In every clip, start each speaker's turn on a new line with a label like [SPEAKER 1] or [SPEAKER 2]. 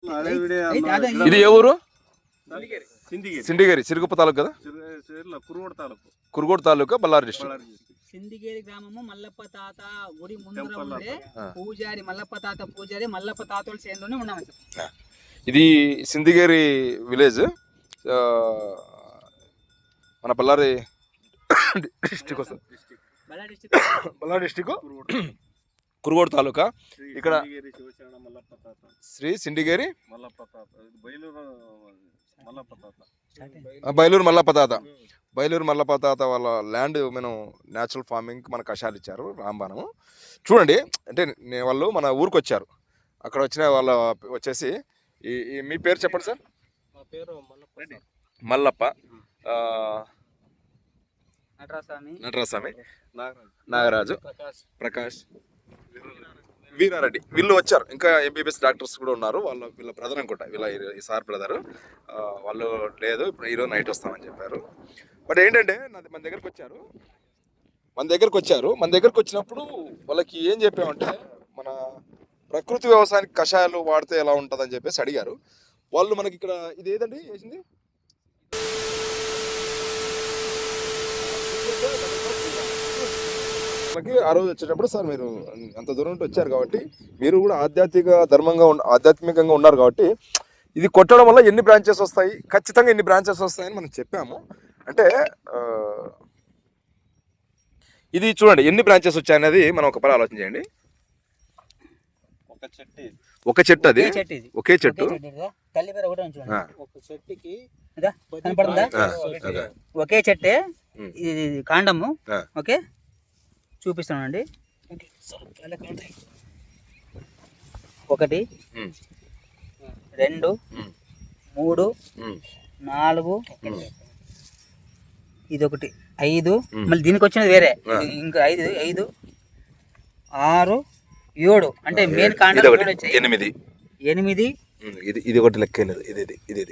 [SPEAKER 1] ఇది ఏ ఊరు? సిండిగేరి, సిరుగుప్ప తాలూకు కదా, కురుగోడు తాలూకా, బళ్ళారి డిస్ట్రిక్ట్.
[SPEAKER 2] సిందిగేరి గ్రామము మల్లప్ప తాత గుడి ముందర ఉండే పూజారి మల్లప్ప తాత పూజారి మల్లప్ప తాతల చేనులోనే ఉన్నాము.
[SPEAKER 1] ఇది సిందిగేరి విలేజ్, మన బళ్ళారి డిస్ట్రిక్ట్ వస్తుంది. బళ్ళారి డిస్ట్రిక్ట్, కురుగోడు తాలూకా. ఇక్కడ శ్రీ సిండిగేరి బయలూరు మల్లప్ప తాత, బయలూరు మల్లప్ప తాత వాళ్ళ ల్యాండ్ మనం న్యాచురల్ ఫార్మింగ్ మన కషాయాలు ఇచ్చారు, రాంబాణము. చూడండి, అంటే వాళ్ళు మన ఊరికి వచ్చారు. అక్కడ వచ్చిన వాళ్ళు వచ్చేసి మీ పేరు చెప్పండి సార్.
[SPEAKER 3] మా పేరు
[SPEAKER 1] మల్లప్ప,
[SPEAKER 2] నటరాస్వామి,
[SPEAKER 1] నాగరాజు, ప్రకాష్, వీరారెడ్డి, వీళ్ళు వచ్చారు. ఇంకా ఎంబీబీఎస్ డాక్టర్స్ కూడా ఉన్నారు. వీళ్ళ బ్రదర్ అనుకుంటా, ఈ సార్ బ్రదరు. వాళ్ళు లేదు, ఇప్పుడు ఈరోజు నైట్ వస్తామని చెప్పారు. బట్ ఏంటంటే మన దగ్గరకు వచ్చారు. మన దగ్గరకు వచ్చినప్పుడు వాళ్ళకి ఏం చెప్పామంటే, మన ప్రకృతి వ్యవసాయానికి కషాయాలు వాడితే ఎలా ఉంటుందని చెప్పేసి అడిగారు. వాళ్ళు మనకి ఇక్కడ ఇది ఏదండి వేసింది, వాళ్ళకి ఆ రోజు వచ్చేటప్పుడు, సార్ మీరు అంత దూరం నుండి వచ్చారు కాబట్టి, మీరు కూడా ఆధ్యాత్మికంగా ఉన్నారు కాబట్టి, ఇది కొట్టడం వల్ల ఎన్ని బ్రాంచెస్ వస్తాయి, ఖచ్చితంగా ఎన్ని బ్రాంచెస్ వస్తాయని మనం చెప్పాము. అంటే ఇది చూడండి ఎన్ని బ్రాంచెస్ వచ్చాయనేది మనం ఒక పని ఆలోచన చేయండి. ఒక చెట్టు, అది ఒకే చెట్టు,
[SPEAKER 2] ఒకే చెట్టే ఇది కాండము. ఓకే, చూపిస్తానండి. 1 2 3 4 ఇది 1 5, మళ్ళీ దీనికి వచ్చినది వేరే, ఇంకా 5 6 7, అంటే మెయిన్ కాండం 8
[SPEAKER 1] ఇది ఒకటి లెక్కలేదు, ఇది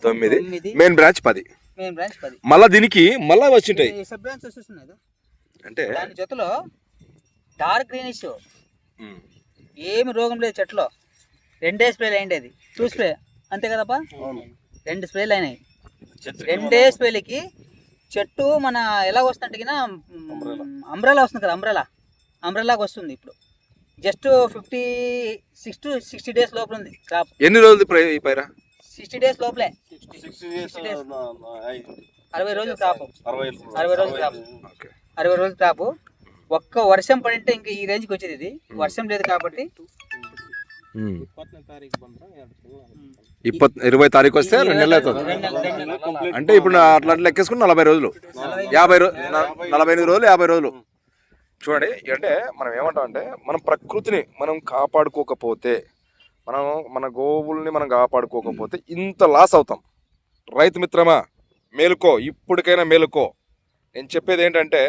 [SPEAKER 1] 9, మెయిన్ బ్రాంచ్ 10. మళ్ళా దీనికి మళ్ళా వచ్చింటాయి
[SPEAKER 2] సబ్ బ్రాంచెస్ వస్తున్నాయి.
[SPEAKER 1] అంటే
[SPEAKER 2] దాని జతలో డార్క్ గ్రీనిష్, ఏమి రోగం లేదు చెట్లో. 2 స్ప్రేలు అయింది, అది 2 స్ప్రే అంతే కదప్పా, 2 స్ప్రేలు అయినాయి. 2 స్ప్రేలకి చెట్టు మన ఎలా వస్తుందంటే అంబ్రెలా వస్తుంది కదా, అంబ్రెలాగా వస్తుంది. ఇప్పుడు జస్ట్ 56 to 60 days లోపల ఉంది క్రాప్.
[SPEAKER 1] ఎన్ని రోజులు ఈ పైరా?
[SPEAKER 2] 60 days లోపలే, 60 రోజులు క్రాప్, 60 రోజులు క్రాప్. ఒక్క వర్షం పడింటే ఇంకా ఈ రేంజ్కి వచ్చేది. ఇది వర్షం లేదు కాబట్టి
[SPEAKER 1] 20 తారీఖు వస్తే 2 నెలలు అవుతుంది. అంటే ఇప్పుడు అట్లా లెక్కేసుకుని 40 రోజులు, 45 రోజులు, 50 రోజులు. చూడండి, అంటే మనం ఏమంటామంటే, మనం ప్రకృతిని మనం కాపాడుకోకపోతే, మన గోవుల్ని మనం కాపాడుకోకపోతే ఇంత లాస్ అవుతాం. రైతు మిత్రమా, మేలుకో, ఇప్పటికైనా మేలుకో. నేను చెప్పేది ఏంటంటే,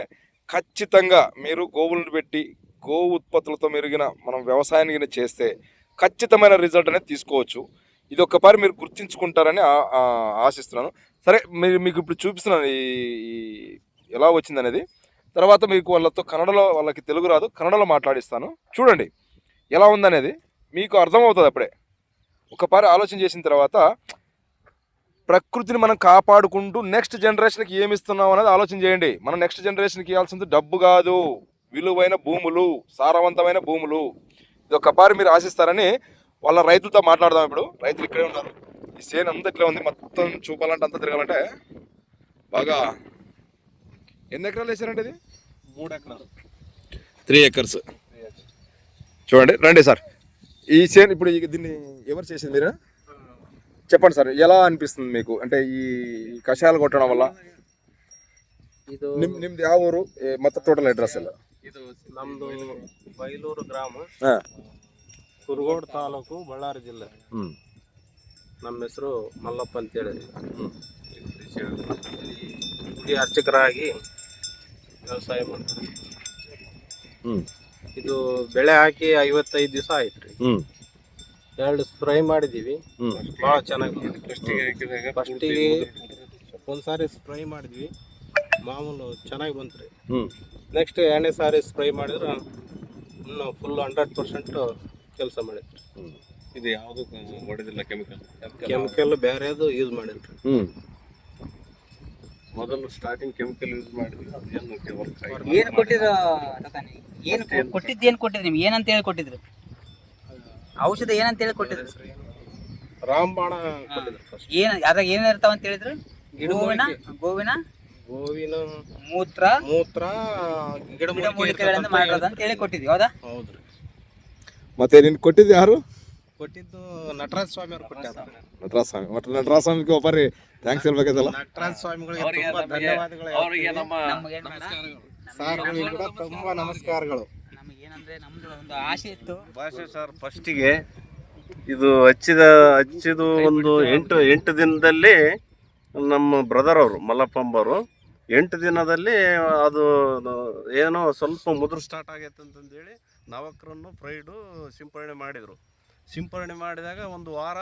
[SPEAKER 1] ఖచ్చితంగా మీరు గోవులను పెట్టి గోవు ఉత్పత్తులతో మెరుగిన మనం వ్యవసాయాన్ని చేస్తే ఖచ్చితమైన రిజల్ట్ అనేది తీసుకోవచ్చు. ఇది ఒక్కసారి మీరు గుర్తించుకుంటారని ఆశిస్తున్నాను. సరే, మీకు ఇప్పుడు చూపిస్తున్నాను ఎలా వచ్చిందనేది. తర్వాత మీకు వాళ్ళకి తెలుగు రాదు, కన్నడలో మాట్లాడిస్తాను. చూడండి ఎలా ఉందనేది, మీకు అర్థమవుతుంది. అప్పుడే ఒకసారి ఆలోచన చేసిన తర్వాత ప్రకృతిని మనం కాపాడుకుంటూ నెక్స్ట్ జనరేషన్కి ఏమి ఇస్తున్నాం అనేది ఆలోచన చేయండి. మనం నెక్స్ట్ జనరేషన్కి ఇవ్వాల్సింది డబ్బు కాదు, విలువైన భూములు, సారవంతమైన భూములు. ఇది ఒకసారి మీరు ఆశిస్తారని వాళ్ళ రైతులతో మాట్లాడదాం. ఇప్పుడు రైతులు ఇక్కడే ఉన్నారు. ఈ సేన్ అంతా ఇట్లా ఉంది, మొత్తం చూపాలంటే అంతా తిరగాలంటే బాగా. ఎన్ని ఎకరాలు వేసారంటే ఇది?
[SPEAKER 3] 3 ఎకరాలు,
[SPEAKER 1] 3 acres. చూడండి, రండి సార్. ఈ సేన్ ఇప్పుడు దీన్ని ఎవరు చేసింది మీరు చెప్పండి సార్, ఎలా అనిపిస్తుంది మీకు? అంటే ఈ కషాయాలు కొట్టడం వల్ల ನಿಮ್ದು ಯಾವ ಊರು ಮತ್ತೆ ಟೋಟಲ್ ಅಡ್ರೆಸ್ ಎಲ್ಲ?
[SPEAKER 3] ಇದು ನಮ್ದು ಬೈಲೂರು ಗ್ರಾಮ, ಕುರುಗೋಡು ತಾಲೂಕು, ಬಳ್ಳಾರಿ ಜಿಲ್ಲೆ. ನಮ್ಮ ಹೆಸರು ಮಲ್ಲಪ್ಪ ಅಂತೇಳಿ. ಗುಡಿ ಅರ್ಚಕರಾಗಿ ವ್ಯವಸಾಯ ಮಾಡ್ತೀವಿ. ಇದು ಬೆಳೆ ಹಾಕಿ 55 ದಿವಸ ಆಯ್ತು ರೀ. 2 ಸ್ಪ್ರೇ ಮಾಡಿದೀವಿ, ಭಾಳ ಚೆನ್ನಾಗಿ ಫಸ್ಟಿಗೆ ಒಂದ್ಸಾರಿ ಸ್ಪ್ರೇ ಮಾಡಿದ್ವಿ, ಮಾಮೂಲು ಚೆನ್ನಾಗಿ ಬಂತು ರೀ. ನೆಕ್ಸ್ಟ್ 2ನೇ ಸಾರಿ ಸ್ಪ್ರೇ ಮಾಡಿದ್ರೆ ಇನ್ನು ಫುಲ್ 100% ಕೆಲಸ ಮಾಡಿದ್ರಿ.
[SPEAKER 4] ಇದು ಯಾವುದು ಹೊಡೆದಿಲ್ಲ ಕೆಮಿಕಲ್.
[SPEAKER 3] ಕೆಮಿಕಲ್ ಬೇರೆದು ಯೂಸ್ ಮಾಡಿಲ್ರಿ.
[SPEAKER 4] ಮೊದಲು ಸ್ಟಾರ್ಟಿಂಗ್ ಕೆಮಿಕಲ್ ಯೂಸ್ ಮಾಡಿದ್ವಿ, ಅದೇನು ವರ್ಕ್ ಆಗಿಲ್ಲ.
[SPEAKER 2] ಏನು ಕೊಟ್ಟಿದ್ರು ಏನು ಕೊಟ್ಟಿದ್ದು, ಏನು ಕೊಟ್ಟಿದ್ರು ನಿಮ್ಗೆ, ಏನಂತ ಹೇಳಿ ಕೊಟ್ಟಿದ್ರು ಔಷಧ, ಏನಂತ ಹೇಳಿ ಕೊಟ್ಟಿದ್ರು?
[SPEAKER 3] ರಾಮಬಾಣ ಕೊಟ್ಟಿದ್ರು ಫಸ್ಟ್.
[SPEAKER 2] ಏನು ಅದ್ರಾಗ ಏನೇನು ಇರ್ತಾವ ಅಂತ ಹೇಳಿದ್ರು? ಗೋವಿನ ಮೂತ್ರ ಗಿಡಮೂಲಿಕೆಗಳಿಂದ ಮಾಡೋದು ಅಂತ ಹೇಳಿ ಕೊಟ್ಟಿದ್ವಿ, ಹೌದಾ?
[SPEAKER 3] ಹೌದ್ರಿ.
[SPEAKER 1] ಮತ್ತೆ ನೀನು ಕೊಟ್ಟಿದ್ದು ಯಾರು?
[SPEAKER 3] ಕೊಟ್ಟಿದ್ದು ನಟರಾಜ ಸ್ವಾಮಿ ಅವ್ರು ಕೊಟ್ಟಾರ.
[SPEAKER 1] ನಟರಾಜ ಸ್ವಾಮಿ. ಮತ್ತೆ ನಟರಾಜ ಸ್ವಾಮಿಗೆ ಒಬ್ಬರಿ ಥ್ಯಾಂಕ್ಸ್ ಹೇಳ್ಬೇಕಲ್ಲ.
[SPEAKER 3] ನಟರಾಜ ಸ್ವಾಮಿಗಳಿಗೆ ತುಂಬಾ ಧನ್ಯವಾದಗಳು.
[SPEAKER 4] ಅವರಿಗೆ ನಮ್ಮ
[SPEAKER 3] ಸಾರ್ಗಳಿಗೆ ಕೂಡ ತುಂಬಾ ನಮಸ್ಕಾರಗಳು.
[SPEAKER 2] ನಮಗೇನಂದ್ರೆ ನಮ್ದು ಒಂದು ಆಸೆ ಇತ್ತು.
[SPEAKER 4] ಭಾಷೆ ಸರ್ ಫಸ್ಟಿಗೆ ಇದು ಹಚ್ಚಿದು ಒಂದು 8 ದಿನದಲ್ಲಿ ನಮ್ಮ ಬ್ರದರ್ ಅವರು ಮಲ್ಲಪ್ಪಂಬರು 8 ದಿನದಲ್ಲಿ ಅದು ಏನೋ ಸ್ವಲ್ಪ ಮುದುರು ಸ್ಟಾರ್ಟ್ ಆಗೈತೆ ಅಂತಂದೇಳಿ ನವಕ್ರನ್ನು ಫ್ರೈಡು ಸಿಂಪರಣೆ ಮಾಡಿದರು. ಸಿಂಪರಣೆ ಮಾಡಿದಾಗ ಒಂದು ವಾರ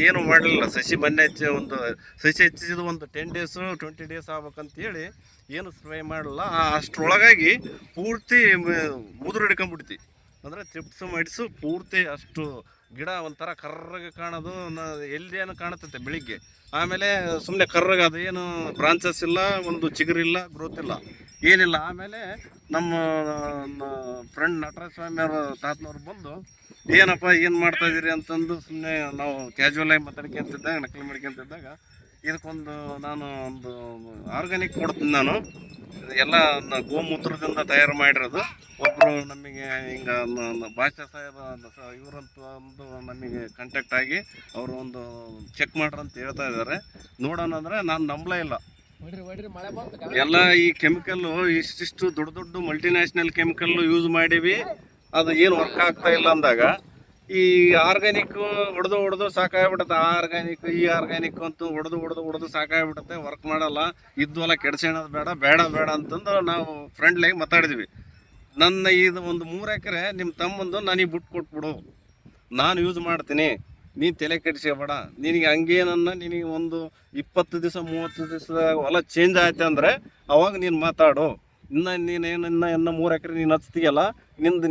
[SPEAKER 4] ಏನು ಮಾಡಲಿಲ್ಲ. ಸಸಿ ಮೊನ್ನೆ ಒಂದು ಸಸಿ ಹೆಚ್ಚಿಸಿದ ಒಂದು 10 days 20 days ಆಗ್ಬೇಕಂತೇಳಿ ಏನು ಸ್ಪ್ರೇ ಮಾಡಲ್ಲ. ಅಷ್ಟರೊಳಗಾಗಿ ಪೂರ್ತಿ ಮುದುರು ಹಿಡ್ಕೊಂಡ್ಬಿಡ್ತಿ, ಅಂದರೆ ಚಿಪ್ಸು ಮಡಿಸು ಪೂರ್ತಿ ಅಷ್ಟು ಗಿಡ ಒಂಥರ ಕರ್ರಗೆ ಕಾಣೋದು, ಎಲ್ದೇನು ಕಾಣುತ್ತೆ ಬೆಳಿಗ್ಗೆ. ಆಮೇಲೆ ಸುಮ್ಮನೆ ಕರ್ರಗೆ ಅದೇನು ಬ್ರಾಂಚಸ್ ಇಲ್ಲ, ಒಂದು ಚಿಗುರಿಲ್ಲ, ಗ್ರೋತ್ ಇಲ್ಲ, ಏನಿಲ್ಲ. ಆಮೇಲೆ ನಮ್ಮ ಫ್ರೆಂಡ್ ನಟರಾಜ ಸ್ವಾಮಿ ಅವ್ರ ತಾತನವ್ರು ಬಂದು ಏನಪ್ಪ ಏನು ಮಾಡ್ತಾಯಿದ್ದೀರಿ ಅಂತಂದು ಸುಮ್ಮನೆ ನಾವು ಕ್ಯಾಶುವಲ್ ಆಗಿ ಮಾತಾಡ್ಕೊಂತಿದ್ದಾಗ, ನಕಲಿ ಮಾಡ್ಕೊಂತಿದ್ದಾಗ ಇದಕ್ಕೊಂದು ನಾನು ಒಂದು ಆರ್ಗ್ಯಾನಿಕ್ ಕೊಡ್ತೀನಿ, ನಾನು ಎಲ್ಲ ಗೋಮೂತ್ರದಿಂದ ತಯಾರು ಮಾಡಿರೋದು. ಒಬ್ಬರು ನಮಗೆ ಹಿಂಗೆ ಭಾಷಾ ಸಾಹೇಬ ಇವರಂತೂ ಒಂದು ನಮಗೆ ಕಾಂಟ್ಯಾಕ್ಟ್ ಆಗಿ ಅವರು ಒಂದು ಚೆಕ್ ಮಾಡ್ರಿ ಅಂತ ಹೇಳ್ತಾ ಇದ್ದಾರೆ. ನೋಡೋಣ ಅಂದರೆ ನಾನು ನಂಬಲೇ ಇಲ್ಲ. ಎಲ್ಲ ಈ ಕೆಮಿಕಲ್ಲು ಇಷ್ಟಿಷ್ಟು ದೊಡ್ಡ ದೊಡ್ಡ ಮಲ್ಟಿನ್ಯಾಷನಲ್ ಕೆಮಿಕಲ್ಲು ಯೂಸ್ ಮಾಡೀವಿ, ಅದು ಏನು ವರ್ಕ್ ಆಗ್ತಾ ಇಲ್ಲ ಅಂದಾಗ ಈ ಆರ್ಗ್ಯಾನಿಕ್ ಹೊಡೆದು ಸಾಕಾಗ್ಬಿಡುತ್ತೆ. ಈ ಆರ್ಗ್ಯಾನಿಕ್ ಅಂತೂ ಹೊಡೆದು ಸಾಕಾಗ್ಬಿಡುತ್ತೆ, ವರ್ಕ್ ಮಾಡಲ್ಲ, ಇದ್ವಲ್ಲ ಕೆಡ್ಸೋಣದು ಬೇಡ ಅಂತಂದು ನಾವು ಫ್ರೆಂಡ್ಲಾಗಿ ಮಾತಾಡಿದ್ವಿ. ನನ್ನ ಇದು ಒಂದು 3 ಎಕರೆ ನಿಮ್ಮ ತಮ್ಮಂದು ನನಗೆ ಬಿಟ್ಟು ಕೊಟ್ಬಿಡು, ನಾನು ಯೂಸ್ ಮಾಡ್ತೀನಿ, ನೀನು ತಲೆ ಕೆಡಿಸ್ಕೋಬೇಡ. ನಿನಗೆ ಹಂಗೇನನ್ನ ನಿನಗೆ ಒಂದು 20 ದಿವಸ 30 ದಿವಸದ ಹೊಲ ಚೇಂಜ್ ಆಯ್ತು ಅಂದರೆ ಅವಾಗ ನೀನು ಮಾತಾಡು. ಇನ್ನು 3 ಎಕರೆ ನೀನು ಹಚ್ತೀಯಲ್ಲ,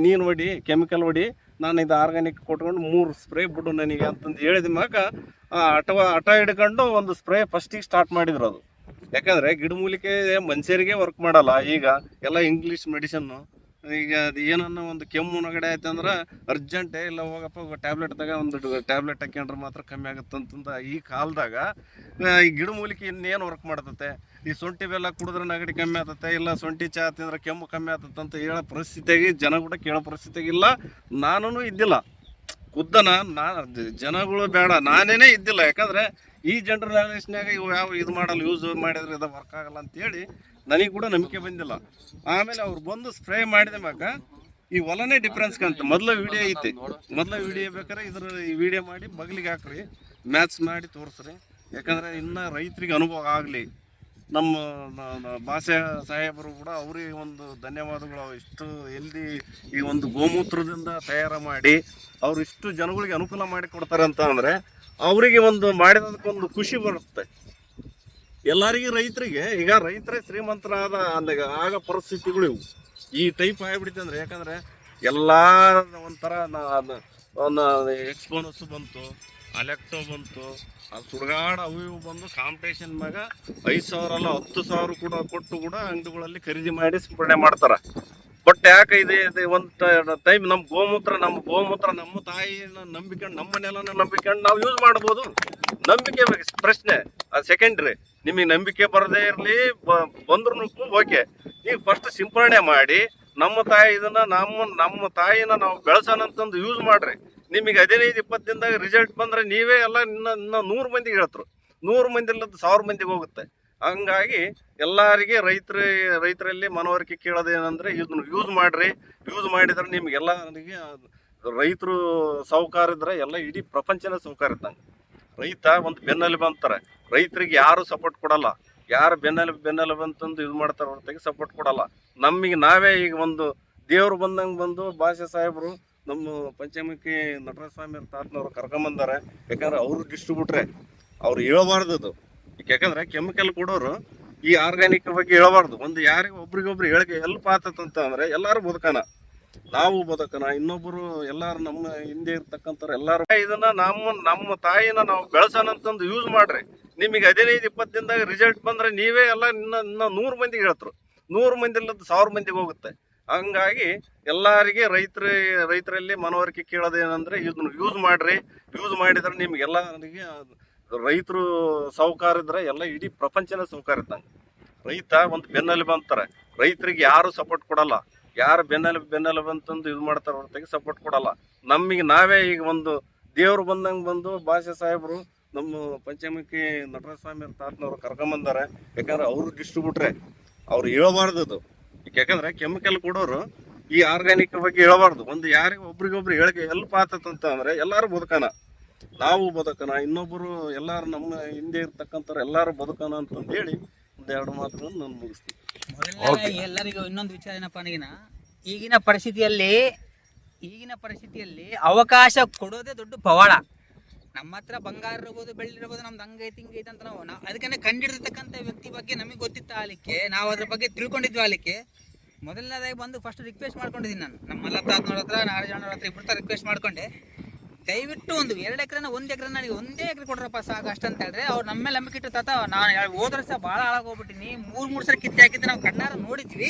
[SPEAKER 4] ನೀನು ಹೊಡಿ, ಕೆಮಿಕಲ್ ಹೊಡಿ, ನಾನು ಇದು ಆರ್ಗ್ಯಾನಿಕ್ ಕೊಟ್ಕೊಂಡು 3 ಸ್ಪ್ರೇ ಬಿಡು ನನಗೆ ಅಂತಂದು ಹೇಳಿದ ಮ್ಯಾಗ ಹಠ ಹಿಡ್ಕೊಂಡು ಒಂದು ಸ್ಪ್ರೇ ಫಸ್ಟಿಗೆ ಸ್ಟಾರ್ಟ್ ಮಾಡಿದ್ರು. ಅದು ಯಾಕಂದರೆ ಗಿಡಮೂಲಿಕೆ ಮನುಷ್ಯರಿಗೆ ವರ್ಕ್ ಮಾಡಲ್ಲ. ಈಗ ಎಲ್ಲ ಇಂಗ್ಲೀಷ್ ಮೆಡಿಸನ್ನು. ಈಗ ಅದು ಏನನ್ನ ಒಂದು ಕೆಮ್ಮು ನಗಡೆ ಆಯ್ತು ಅಂದ್ರೆ ಅರ್ಜೆಂಟೇ ಇಲ್ಲ, ಹೋಗಪ್ಪ ಟ್ಯಾಬ್ಲೆಟ್ ಒಂದು ಟ್ಯಾಬ್ಲೆಟ್ ಹಾಕ್ಯಂಡ್ರೆ ಮಾತ್ರ ಕಮ್ಮಿ ಆಗುತ್ತೆ ಅಂತಂದ ಈ ಕಾಲದಾಗ ಈ ಗಿಡಮೂಲಿಕೆ ಇನ್ನೇನು ವರ್ಕ್ ಮಾಡ್ತತೆ. ಈ ಶುಂಠಿ ಬೆಲ್ಲ ಕುಡಿದ್ರೆ ನೆಗಡಿ ಕಮ್ಮಿ ಆಗ್ತತೆ, ಇಲ್ಲ ಶುಂಠಿ ಚಹಾ ತಿಂದ್ರೆ ಕೆಮ್ಮು ಕಮ್ಮಿ ಆಗ್ತದೆ ಅಂತ ಹೇಳೋ ಪರಿಸ್ಥಿತಿಯಾಗಿ ಜನ ಕೂಡ ಕೇಳೋ ಪರಿಸ್ಥಿತಿಯಾಗಿಲ್ಲ. ನಾನೂ ಇದ್ದಿಲ್ಲ, ಖುದ್ದನ ಜನಗಳು ಬೇಡ ನಾನೇನೇ ಇದ್ದಿಲ್ಲ. ಯಾಕಂದರೆ ಈ ಜನರಲ್ಸ್ನಾಗ ಇವು ಯಾವ ಇದು ಮಾಡಲ್ಲ, ಯೂಸ್ ಮಾಡಿದ್ರೆ ಇದು ವರ್ಕ್ ಆಗಲ್ಲ ಅಂತೇಳಿ ನನಗೆ ಕೂಡ ನಂಬಿಕೆ ಬಂದಿಲ್ಲ. ಆಮೇಲೆ ಅವ್ರು ಬಂದು ಸ್ಪ್ರೇ ಮಾಡಿದ ಮ್ಯಾಗ ಈ ಹೊಲನೇ ಡಿಫ್ರೆನ್ಸ್ ಕಾಣುತ್ತೆ. ಮೊದಲ ವಿಡಿಯೋ ಐತಿ, ವಿಡಿಯೋ ಬೇಕಾದ್ರೆ ಈ ವಿಡಿಯೋ ಮಾಡಿ ಬಗ್ಲಿಗೆ ಹಾಕ್ರಿ, ಮ್ಯಾಚ್ ಮಾಡಿ ತೋರಿಸ್ರಿ. ಯಾಕಂದರೆ ಇನ್ನು ರೈತರಿಗೆ ಅನುಭವ ಆಗಲಿ. ನಮ್ಮ ಭಾಷೆ ಸಾಹೇಬರು ಕೂಡ ಅವ್ರಿಗೆ ಒಂದು ಧನ್ಯವಾದಗಳು. ಇಷ್ಟು ಎಲ್ಲಿ ಈ ಒಂದು ಗೋಮೂತ್ರದಿಂದ ತಯಾರು ಮಾಡಿ ಅವ್ರು ಇಷ್ಟು ಜನಗಳಿಗೆ ಅನುಕೂಲ ಮಾಡಿ ಕೊಡ್ತಾರೆ ಅಂತ ಅಂದರೆ ಅವರಿಗೆ ಒಂದು ಮಾಡಿದದಕ್ಕೊಂದು ಖುಷಿ ಬರುತ್ತೆ. ಎಲ್ಲರಿಗೂ ರೈತರಿಗೆ ಈಗ ರೈತರೇ ಶ್ರೀಮಂತರಾದ ಆಗ ಪರಿಸ್ಥಿತಿಗಳು ಇವು ಈ ಟೈಪ್ ಆಗಿಬಿಡುತ್ತೆ. ಅಂದರೆ ಯಾಕಂದರೆ ಎಲ್ಲ ಒಂಥರ ಒಂದು ಎಕ್ಸ್ಪೋನಸ್ ಬಂತು, ಅಲೆಕ್ಟೋ ಬಂತು, ಅದು ಸುಡುಗಾಡ ಅವು ಇವು ಬಂದು ಕಾಂಪಿಟೇಷನ್ ಮ್ಯಾಗ 5,000 ಅಲ್ಲ 10,000 ಕೂಡ ಕೊಟ್ಟು ಕೂಡ ಅಂಗಡಿಗಳಲ್ಲಿ ಖರೀದಿ ಮಾಡಿ ಸಿಂಪಡಣೆ ಮಾಡ್ತಾರೆ. ಬಟ್ ಯಾಕೆ ಇದೆ ಒಂದು ಟೈಮ್ ನಮ್ಮ ಗೋಮೂತ್ರ ನಮ್ಮ ತಾಯಿನ ನಂಬಿಕೊಂಡು, ನಮ್ಮ ನೆಲನ ನಂಬಿಕೊಂಡು ನಾವು ಯೂಸ್ ಮಾಡ್ಬೋದು. ನಂಬಿಕೆ ಪ್ರಶ್ನೆ ಅದು ಸೆಕೆಂಡ್ರಿ. ನಿಮಗೆ ನಂಬಿಕೆ ಬರದೇ ಇರಲಿ, ಬಂದ್ರೂ ಓಕೆ, ನೀವು ಫಸ್ಟ್ ಸಿಂಪರಣೆ ಮಾಡಿ ನಮ್ಮ ತಾಯಿ ಇದನ್ನು ನಮ್ಮ ತಾಯಿನ ನಾವು ಬೆಳೆಸೋಣಂತಂದು ಯೂಸ್ ಮಾಡ್ರಿ. ನಿಮಗೆ 15-20 ದಿನದಾಗ ರಿಸಲ್ಟ್ ಬಂದರೆ ನೀವೇ ಎಲ್ಲ ಇನ್ನು 100 ಮಂದಿಗೆ ಹೇಳ್ತರು. 100 ಮಂದಿ ಇಲ್ಲದ 1000 ಮಂದಿಗೆ ಹೋಗುತ್ತೆ. ಹಂಗಾಗಿ ಎಲ್ಲರಿಗೆ ರೈತರಲ್ಲಿ ಮನವರಿಕೆ ಕೇಳೋದೇನೆಂದರೆ ಇದನ್ನು ಯೂಸ್ ಮಾಡಿರಿ. ಯೂಸ್ ಮಾಡಿದ್ರೆ ನಿಮಗೆಲ್ಲರಿಗೆ ರೈತರು ಸಾಹುಕಾರ ಇದ್ರೆ ಎಲ್ಲ ಇಡೀ ಪ್ರಪಂಚನೇ ಸಾಹುಕಾರ ಇದ್ದಂಗೆ. ರೈತ ಒಂದು ಬೆನ್ನೆಲುಬು ಅಂತಾರೆ. ರೈತರಿಗೆ ಯಾರು ಸಪೋರ್ಟ್ ಕೊಡಲ್ಲ. ಯಾರು ಬೆನ್ನೆಲುಬು ಅಂತಂದು ಇದು ಮಾಡ್ತಾರೆ, ಹೊರತಾಗಿ ಸಪೋರ್ಟ್ ಕೊಡಲ್ಲ. ನಮಗೆ ನಾವೇ ಈಗ ಒಂದು ದೇವರು ಬಂದು ಭಾಷೆ ಸಾಹೇಬರು ನಮ್ಮ ಪಂಚಮುಖಿ ನಟರಾಜ ಸ್ವಾಮಿ ತಾತನವ್ರು ಕರ್ಕೊಂಬಂದಾರೆ. ಯಾಕಂದ್ರೆ ಅವರು ಡಿಸ್ಟ್ರಿಬ್ಯೂಟ್ರೆ, ಅವ್ರು ಹೇಳಬಾರ್ದು ಅದು. ಯಾಕಂದ್ರೆ ಕೆಮಿಕಲ್ ಕೊಡೋರು ಈ ಆರ್ಗ್ಯಾನಿಕ್ ಬಗ್ಗೆ ಹೇಳಬಾರ್ದು. ಒಂದು ಯಾರಿಗೆ ಒಬ್ರಿಗೊಬ್ರು ಹೇಳಿಕೆ ಎಲ್ಪ್ ಆತಂತ ಅಂದರೆ ಎಲ್ಲರೂ ಬದುಕನ. ನಾವು ಬದುಕನ, ಇನ್ನೊಬ್ಬರು ಎಲ್ಲಾರು ನಮ್ಮ ಹಿಂದೆ ಇರ್ತಕ್ಕಂಥವ್ರು ಎಲ್ಲಾರು ಇದನ್ನ ನಮ್ಮ ತಾಯಿನ ನಾವು ಬೆಳೆಸೋಣಂತಂದು ಯೂಸ್ ಮಾಡ್ರಿ. ನಿಮಗೆ 15-20 ದಿನದಾಗ ರಿಸಲ್ಟ್ ಬಂದ್ರೆ ನೀವೇ ಎಲ್ಲ ಇನ್ನ 100 ಮಂದಿಗೆ ಹೇಳ್ತರು, 100 ಮಂದಿ ಇಲ್ಲದ 1000 ಮಂದಿಗೆ ಹೋಗುತ್ತೆ. ಹಂಗಾಗಿ ಎಲ್ಲರಿಗೆ ರೈತರಲ್ಲಿ ಮನವರಿಕೆ ಕೇಳೋದೇನಂದ್ರೆ ಇದನ್ನ ಯೂಸ್ ಮಾಡ್ರಿ. ಯೂಸ್ ಮಾಡಿದ್ರೆ ನಿಮ್ಗೆಲ್ಲರಿಗೆ ರೈತರು ಸಾಹುಕಾರ ಇದ್ರೆ ಎಲ್ಲ ಇಡೀ ಪ್ರಪಂಚನೇ ಸಾಹುಕಾರ ಇದ್ದಂಗೆ. ರೈತ ಒಂದು ಬೆನ್ನೆಲುಬು ಅಂತಾರೆ. ರೈತರಿಗೆ ಯಾರು ಸಪೋರ್ಟ್ ಕೊಡಲ್ಲ, ಯಾರು ಬೆನ್ನೆಲುಬು ಅಂತಂದು ಇದು ಮಾಡ್ತಾರೆ ಹೊರತಾಗಿ ಸಪೋರ್ಟ್ ಕೊಡಲ್ಲ. ನಮಗೆ ನಾವೇ ಈಗ ಒಂದು ದೇವ್ರು ಬಂದಂಗೆ ಬಂದು ಭಾಷೆ ಸಾಹೇಬರು ನಮ್ಮ ಪಂಚಮುಖಿ ನಟರಾಜ ಸ್ವಾಮಿ ತಾತನವ್ರು ಕರ್ಕೊಂಬಂದಾರೆ. ಯಾಕಂದ್ರೆ ಅವರು ಡಿಸ್ಟ್ರಿಬ್ಯೂಟ್ರೆ, ಅವ್ರು ಹೇಳಬಾರ್ದು ಅದು. ಯಾಕಂದ್ರೆ ಕೆಮಿಕಲ್ ಕೊಡೋರು ಈ ಆರ್ಗ್ಯಾನಿಕ್ ಬಗ್ಗೆ ಹೇಳಬಾರ್ದು. ಒಂದು ಯಾರಿಗೆ ಒಬ್ರಿಗೊಬ್ರು ಹೇಳಿಕೆ ಎಲ್ಪ್ ಆತಂತ ಅಂದ್ರೆ ಎಲ್ಲಾರು ಬದುಕನ, ನಾವು ಬದುಕನ, ಇನ್ನೊಬ್ಬರು ಎಲ್ಲಾರು ನಮ್ಮ ಹಿಂದೆ ಇರ್ತಕ್ಕಂಥವ್ರು ಎಲ್ಲಾರು ಬದುಕನ ಅಂತಂದು ಹೇಳಿ ಒಂದೆರಡು ಮಾತುಗಳನ್ನು ನಾನು ಮುಗಿಸ್ತೀನಿ.
[SPEAKER 2] ಮೊದಲನೇ ಎಲ್ಲರಿಗೂ ಇನ್ನೊಂದು ವಿಚಾರ ಏನಪ್ಪ ನನಗಿನ, ಈಗಿನ ಪರಿಸ್ಥಿತಿಯಲ್ಲಿ ಅವಕಾಶ ಕೊಡೋದೇ ದೊಡ್ಡ ಪವಾಡ. ನಮ್ಮ ಹತ್ರ ಬಂಗಾರ ಇರ್ಬೋದು, ಬೆಳ್ಳಿ ಇರ್ಬೋದು, ನಮ್ದು ಹಂಗೈತಿ ಹಿಂಗೈತಿ ಅಂತ ನಾವು ಅದಕ್ಕೇ ಕಂಡಿಡಿರ್ತಕ್ಕಂಥ ವ್ಯಕ್ತಿ ಬಗ್ಗೆ ನಮಗೆ ಗೊತ್ತಿತ್ತ ಆಲಿಕ್ಕೆ, ನಾವು ಅದ್ರ ಬಗ್ಗೆ ತಿಳ್ಕೊಂಡಿದ್ವಿ ಆಲಿಕ್ಕೆ ಮೊದಲನೇದಾಗಿ ಬಂದು ಫಸ್ಟ್ ರಿಕ್ವೆಸ್ಟ್ ಮಾಡ್ಕೊಂಡಿದ್ದೀನಿ ನಾನು. ನಮ್ಮ ಮಲ್ಲಪ್ಪ ತಾತನವ್ರ ಹತ್ರ, ನಾರಾಯಣವ್ರ ಹತ್ರ ಇಬ್ಬರ ರಿಕ್ವೆಸ್ಟ್ ಮಾಡ್ಕೊಂಡೆ, ದಯವಿಟ್ಟು ಒಂದು 2 ಎಕರೆನ 1 ಎಕರೆ ನನಗೆ 1 ಎಕರೆ ಕೊಡ್ರಪ್ಪ ಸಾಕು ಅಷ್ಟು ಅಂತ ಹೇಳಿದ್ರೆ ಅವ್ರು ನಮ್ಮ ಮೇಲೆ ನಂಬಿಕೆ ಇಟ್ಟು ತಾತ ನಾನು ಹೋದ ವರ್ಷ ಭಾಳ ಹಾಳಾಗೋಗ್ಬಿಟ್ಟಿನಿ, 3 ಸಲ ಕಿತ್ತೆ ಹಾಕಿದ್ದು ನಾವು ಕಣ್ಣಾರ ನೋಡಿದ್ವಿ.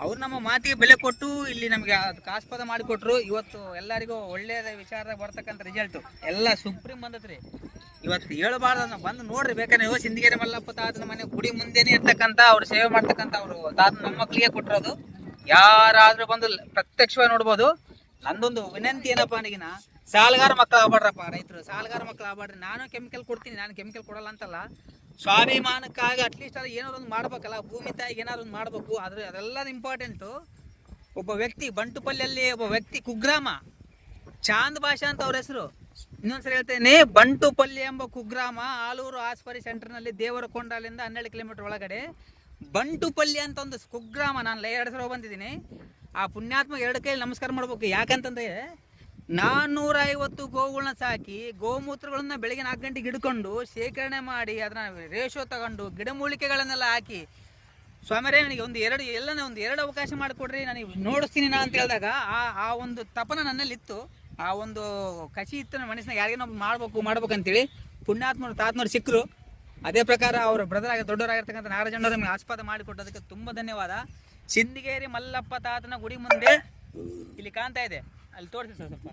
[SPEAKER 2] ಅವ್ರು ನಮ್ಮ ಮಾತಿಗೆ ಬೆಲೆ ಕೊಟ್ಟು ಇಲ್ಲಿ ನಮಗೆ ಅದಕ್ಕೆ ಆಸ್ಪದ ಮಾಡಿಕೊಟ್ರು. ಇವತ್ತು ಎಲ್ಲರಿಗೂ ಒಳ್ಳೆಯದ ವಿಚಾರದಾಗ ಬರ್ತಕ್ಕಂಥ ರಿಸಲ್ಟು ಎಲ್ಲ ಸುಪ್ರೀಂ ಬಂದತ್ರಿ. ಇವತ್ತು ಹೇಳಬಾರ್ದು, ನಾವು ಬಂದು ನೋಡ್ರಿ ಬೇಕಾದ್ರೆ ನೀವು ಸಿಂದಗಿರಿ ಮಲ್ಲಪ್ಪ ತಾತನ ಮನೆ ಗುಡಿ ಮುಂದೆನೇ ಇರ್ತಕ್ಕಂಥ ಅವ್ರು ಸೇವೆ ಮಾಡ್ತಕ್ಕಂಥ ಅವರು ತಾತ ನಮ್ಮ ಮಕ್ಕಳಿಗೆ ಕೊಟ್ಟಿರೋದು. ಯಾರಾದ್ರೂ ಬಂದು ಪ್ರತ್ಯಕ್ಷವಾಗಿ ನೋಡ್ಬೋದು. ನಂದೊಂದು ವಿನಂತಿ ಏನಪ್ಪ ನನಗಿನ, ಸಾಲಗಾರ ಮಕ್ಕಳು ಆಗ್ಬಾಡ್ರಪ್ಪ ರೈತರು, ಸಾಲಗಾರ ಮಕ್ಕಳು ಆಗ್ಬಾಡ್ರಿ. ನಾನು ಕೆಮಿಕಲ್ ಕೊಡ್ತೀನಿ, ನಾನು ಕೆಮಿಕಲ್ ಕೊಡಲ್ಲ ಅಂತಲ್ಲ, ಸ್ವಾಭಿಮಾನಕ್ಕಾಗಿ ಅಟ್ಲೀಸ್ಟ್ ಅದು ಏನಾದ್ರು ಒಂದು ಮಾಡ್ಬೇಕಲ್ಲ, ಭೂಮಿ ತಾಯಿಗೆ ಏನಾದ್ರು ಒಂದು ಮಾಡಬೇಕು. ಆದರೆ ಅದೆಲ್ಲದ ಇಂಪಾರ್ಟೆಂಟು. ಒಬ್ಬ ವ್ಯಕ್ತಿ ಬಂಟುಪಲ್ಲಿಯಲ್ಲಿ ಒಬ್ಬ ವ್ಯಕ್ತಿ ಕುಗ್ರಾಮ, ಚಾಂದ್ ಭಾಷಾ ಅಂತ ಅವ್ರ ಹೆಸರು. ಇನ್ನೊಂದ್ಸರಿ ಹೇಳ್ತೇನೆ, ಬಂಟುಪಲ್ಲಿ ಎಂಬ ಕುಗ್ರಾಮ ಆಲೂರು ಆಸ್ಪರಿ ಸೆಂಟರ್ನಲ್ಲಿ ದೇವರಕೊಂಡಲಿಂದ 12 ಕಿಲೋಮೀಟರ್ ಒಳಗಡೆ ಬಂಟುಪಲ್ಲಿ ಅಂತ ಒಂದು ಕುಗ್ರಾಮ. ನಾನು 2 ಸಲ ಬಂದಿದ್ದೀನಿ. ಆ ಪುಣ್ಯಾತ್ಮ 2 ಕೈಯಲ್ಲಿ ನಮಸ್ಕಾರ ಮಾಡ್ಬೇಕು. ಯಾಕಂತಂದ್ರೆ 450 ಗೋವುಗಳನ್ನ ಸಾಕಿ ಗೋಮೂತ್ರಗಳನ್ನ ಬೆಳಗ್ಗೆ 4 ಗಂಟೆಗೆ ಹಿಡ್ಕೊಂಡು ಶೇಖರಣೆ ಮಾಡಿ ಅದನ್ನ ರೇಷೋ ತಗೊಂಡು ಗಿಡಮೂಲಿಕೆಗಳನ್ನೆಲ್ಲ ಹಾಕಿ, ಸ್ವಾಮಿರೇ ನನಗೆ ಒಂದು 2 ಅವಕಾಶ ಮಾಡಿಕೊಡ್ರಿ, ನನಗೆ ನೋಡಿಸ್ತೀನಿ ನಾ ಅಂತ ಹೇಳಿದಾಗ ಆ ಒಂದು ತಪನ ನನ್ನಲ್ಲಿ ಇತ್ತು. ಆ ಒಂದು ಕಸಿ ಇತ್ತು ನನ್ನ ಮನಸ್ಸಿನಾಗ, ಯಾರಿಗೇನೋ ಮಾಡ್ಬೇಕು ಅಂತೇಳಿ ಪುಣ್ಯಾತ್ಮರು ತಾತನವ್ರು ಸಿಕ್ಕರು. ಅದೇ ಪ್ರಕಾರ ಅವ್ರ ಬ್ರದರ್ ದೊಡ್ಡವರಾಗಿರ್ತಕ್ಕಂಥ ನಾರಾಯಣವ್ರು ನಮಗೆ ಆಸ್ಪದ ಮಾಡಿಕೊಟ್ಟೋದಕ್ಕೆ ತುಂಬ ಧನ್ಯವಾದ. ಸಿಂದಗೇರಿ ಮಲ್ಲಪ್ಪ ತಾತನ ಗುಡಿ ಮುಂದೆ ಇಲ್ಲಿ ಕಾಣ್ತಾ ಇದೆ, ಅಲ್ಲಿ ತೋರಿಸಿ ಸರ್ ಸ್ವಲ್ಪ.